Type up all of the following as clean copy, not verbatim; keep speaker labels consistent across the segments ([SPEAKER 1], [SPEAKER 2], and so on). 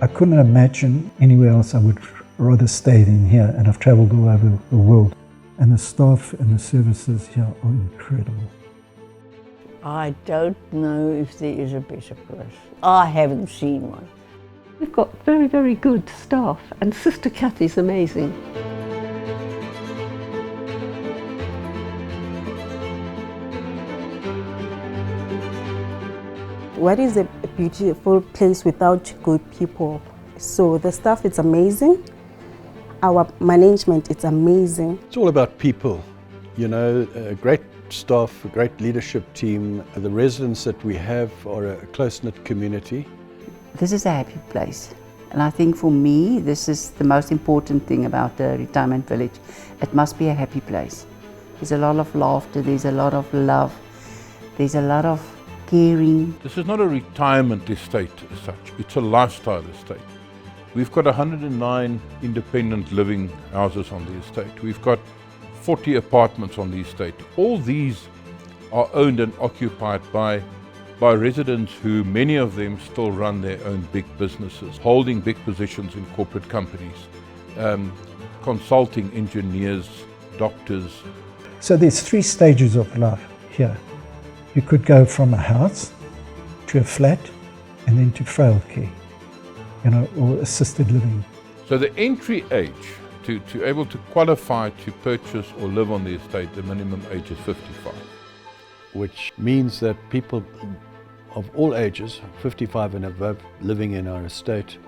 [SPEAKER 1] I couldn't imagine anywhere else I would rather stay than here, and I've travelled all over the world. And the staff and the services here are incredible.
[SPEAKER 2] I don't know if there is a better place. I haven't seen one.
[SPEAKER 3] We've got very, very good staff, and Sister Kathy's amazing.
[SPEAKER 4] What is a beautiful place without good people? So the staff is amazing. Our management is amazing.
[SPEAKER 5] It's all about people, you know, a great staff, a great leadership team. The residents that we have are a close-knit community.
[SPEAKER 6] This is a happy place, and I think for me this is the most important thing about the retirement village. It must be a happy place. There's a lot of laughter, there's a lot of love, there's a lot of caring.
[SPEAKER 7] This is not a retirement estate as such, it's a lifestyle estate. We've got 109 independent living houses on the estate. We've got 40 apartments on the estate. All these are owned and occupied by residents who, many of them, still run their own big businesses, holding big positions in corporate companies, consulting engineers, doctors.
[SPEAKER 1] So there's 3 stages of life here. You could go from a house to a flat and then to frail care, you know, or assisted living.
[SPEAKER 7] So the entry age to able to qualify to purchase or live on the estate, the minimum age is 55.
[SPEAKER 5] Which means that people of all ages, 55 and above, living in our estate,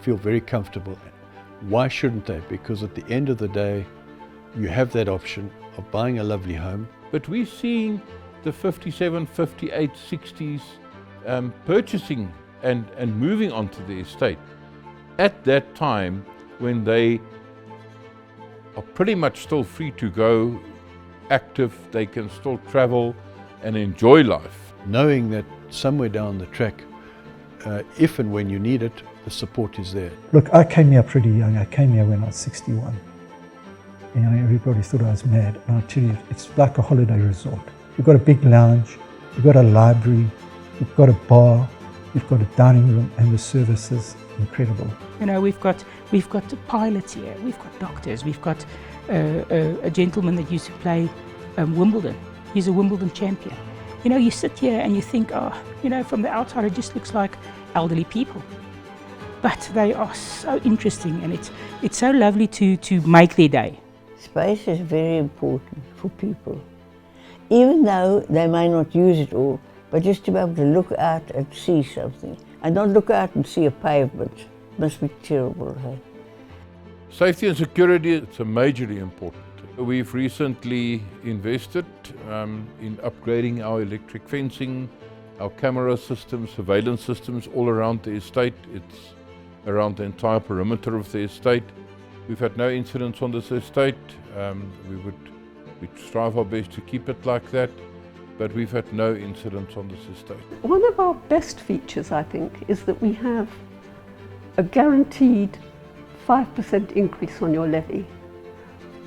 [SPEAKER 5] feel very comfortable. Why shouldn't they? Because at the end of the day, you have that option of buying a lovely home.
[SPEAKER 7] But we're seeing the 57, 58, 60s purchasing and moving onto the estate at that time when they are pretty much still free to go, active, they can still travel and enjoy life.
[SPEAKER 5] Knowing that somewhere down the track, if and when you need it, the support is there.
[SPEAKER 1] Look, I came here pretty young. I came here when I was 61. You know, everybody thought I was mad. And I tell you, it's like a holiday resort. You've got a big lounge, you've got a library, you've got a bar, you've got a dining room, and the service is incredible.
[SPEAKER 8] You know, we've got pilots here, we've got doctors, we've got a gentleman that used to play Wimbledon. He's a Wimbledon champion. You know, you sit here and you think, oh, you know, from the outside it just looks like elderly people. But they are so interesting, and it's so lovely to make their day.
[SPEAKER 2] Space is very important for people. Even though they may not use it all, but just to be able to look out and see something. And not look out and see a pavement. It must be terrible, hey?
[SPEAKER 7] Safety and security, it's majorly important. We've recently invested in upgrading our electric fencing, our camera systems, surveillance systems all around the estate. It's around the entire perimeter of the estate. We've had no incidents on this estate. We strive our best to keep it like that, but we've had no incidents on this estate.
[SPEAKER 3] One of our best features, I think, is that we have a guaranteed 5% increase on your levy,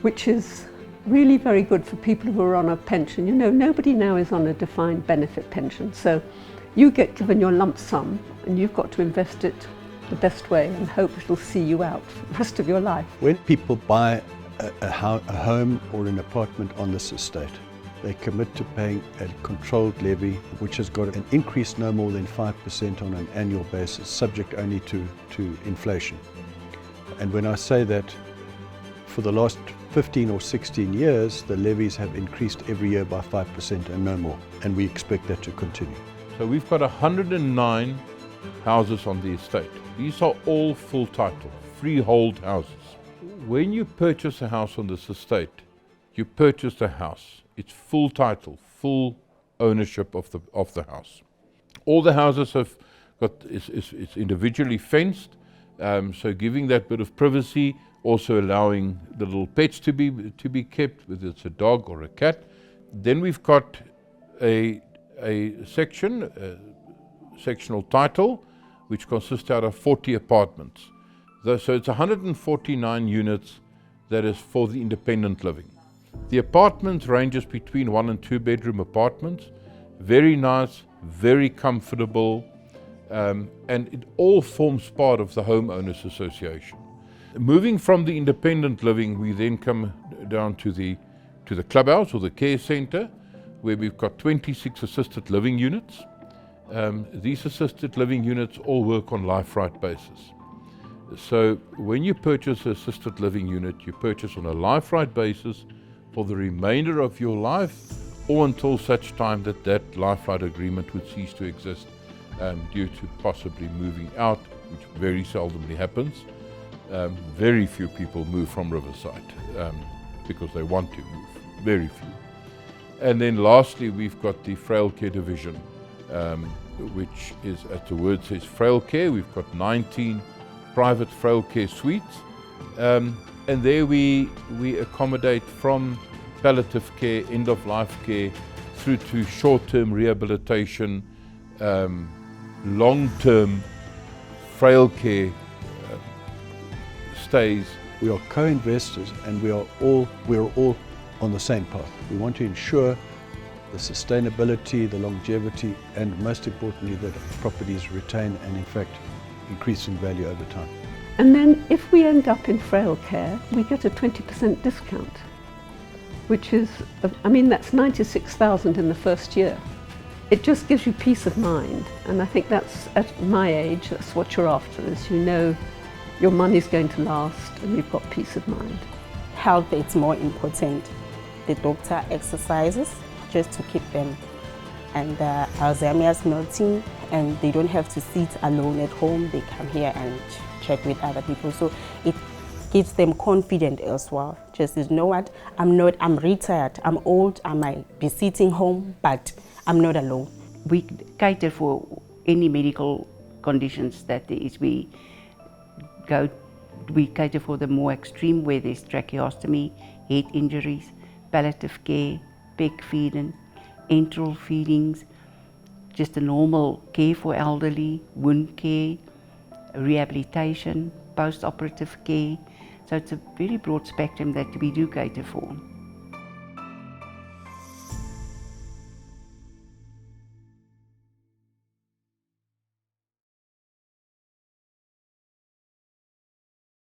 [SPEAKER 3] which is really very good for people who are on a pension. You know, nobody now is on a defined benefit pension, so you get given your lump sum and you've got to invest it the best way and hope it'll see you out for the rest of your life.
[SPEAKER 5] When people buy a home or an apartment on this estate, they commit to paying a controlled levy which has got an increase no more than 5% on an annual basis, subject only to inflation. And when I say that, for the last 15 or 16 years, the levies have increased every year by 5% and no more, and we expect that to continue.
[SPEAKER 7] So we've got 109 houses on the estate. These are all full title, freehold houses. When you purchase a house on this estate, you purchase a house. It's full title, full ownership of the house. All the houses have got it's individually fenced, so giving that bit of privacy, also allowing the little pets to be kept, whether it's a dog or a cat. Then we've got a sectional title, which consists out of 40 apartments. So it's 149 units that is for the independent living. The apartment ranges between 1 and 2 bedroom apartments. Very nice, very comfortable, and it all forms part of the homeowners association. Moving from the independent living, we then come down to the clubhouse or the care centre, where we've got 26 assisted living units. These assisted living units all work on life right basis. So when you purchase an assisted living unit, you purchase on a life right basis for the remainder of your life, or until such time that that life right agreement would cease to exist due to possibly moving out, which very seldomly happens. Very few people move from Riverside because they want to move, very few. And then lastly, we've got the frail care division, which is, as the word says, frail care. We've got 19 private frail care suites, and there we accommodate from palliative care, end-of-life care, through to short-term rehabilitation, long-term frail care stays.
[SPEAKER 5] We are co-investors, and we are all on the same path. We want to ensure the sustainability, the longevity, and most importantly, that properties retain and in fact increase in value over time.
[SPEAKER 3] And then if we end up in frail care, we get a 20% discount, which is, I mean, that's 96,000 in the first year. It just gives you peace of mind, and I think that's, at my age, that's what you're after, is you know your money's going to last and you've got peace of mind.
[SPEAKER 4] Health is more important. The doctor exercises just to keep them, and Alzheimer's noting, and they don't have to sit alone at home. They come here and check with other people, so it gives them confidence as well. Just, you know what, I'm retired, I'm old, I might be sitting home, but I'm not alone.
[SPEAKER 6] We cater for any medical conditions that there is. We cater for the more extreme, where there's tracheostomy, head injuries, palliative care, peg feeding, enteral feedings, just a normal care for elderly, wound care, rehabilitation, post-operative care. So it's a very broad spectrum that we do cater for.